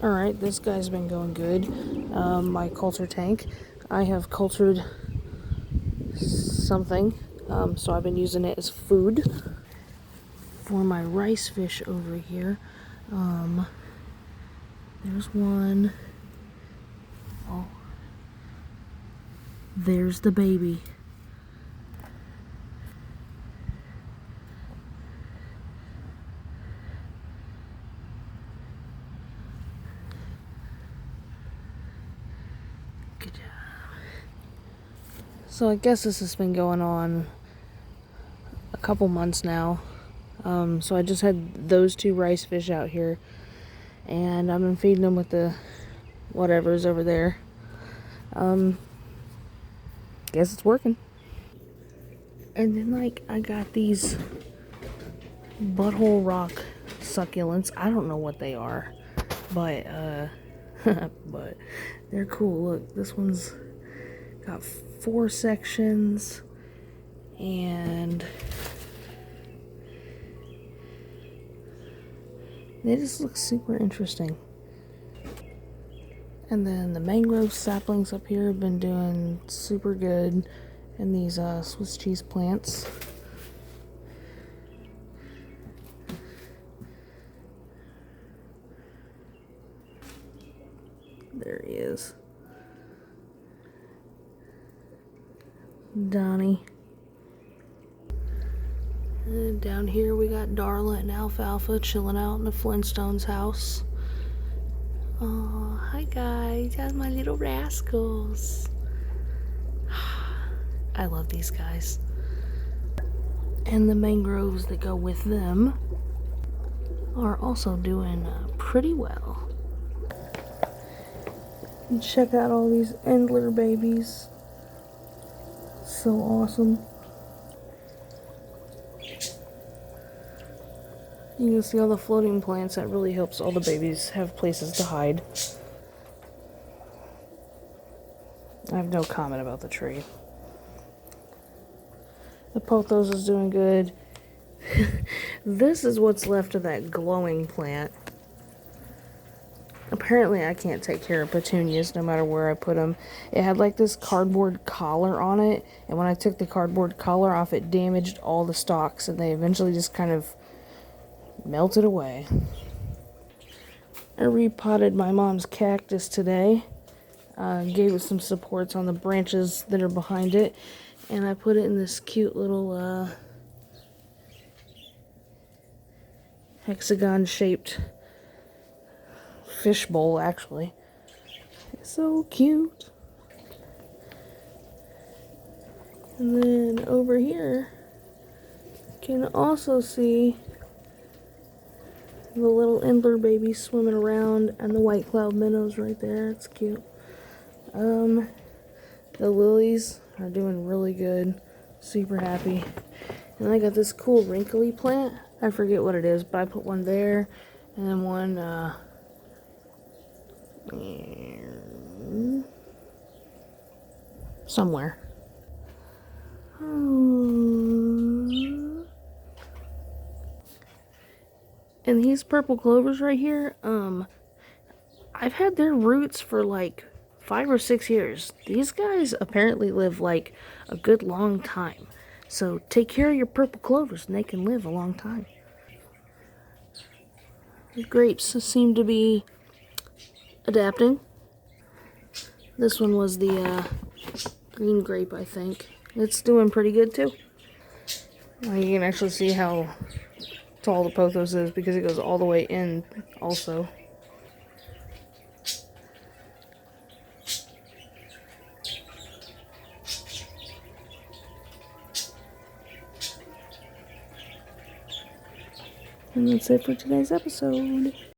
Alright, this guy's been going good. My culture tank. I have cultured something, so I've been using it as food for my rice fish over here. There's one. Oh, there's the baby. Good job. So I guess this has been going on a couple months now. So I just had those two rice fish out here, and I've been feeding them with the whatever's over there. Guess it's working. And then I got these butthole rock succulents. I don't know what they are, but but they're cool. Look, this one's got 4 sections, and they just look super interesting. And then the mangrove saplings up here have been doing super good, and these Swiss cheese plants. There he is. Donnie. And down here we got Darla and Alfalfa chilling out in the Flintstones house. Oh, hi guys. That's my little rascals. I love these guys. And the mangroves that go with them are also doing pretty well. And check out all these Endler babies. So awesome. You can see all the floating plants. That really helps all the babies have places to hide. I have no comment about the tree. The pothos is doing good. This is what's left of that glowing plant. Apparently I can't take care of petunias no matter where I put them. It had like this cardboard collar on it, and when I took the cardboard collar off, it damaged all the stalks, and they eventually just kind of melted away. I repotted my mom's cactus today. Gave it some supports on the branches that are behind it, and I put it in this cute little hexagon shaped fish bowl, actually. It's so cute. And then over here you can also see the little Endler babies swimming around, and the white cloud minnows right there. It's cute. The lilies are doing really good. Super happy. And I got this cool wrinkly plant. I forget what it is, but I put one there, and then one somewhere. And these purple clovers right here, I've had their roots for like 5 or 6 years. These guys apparently live like a good long time. So take care of your purple clovers and they can live a long time. The grapes seem to be adapting. This one was the green grape, I think. It's doing pretty good too. You can actually see how tall the pothos is because it goes all the way in also. And that's it for today's episode.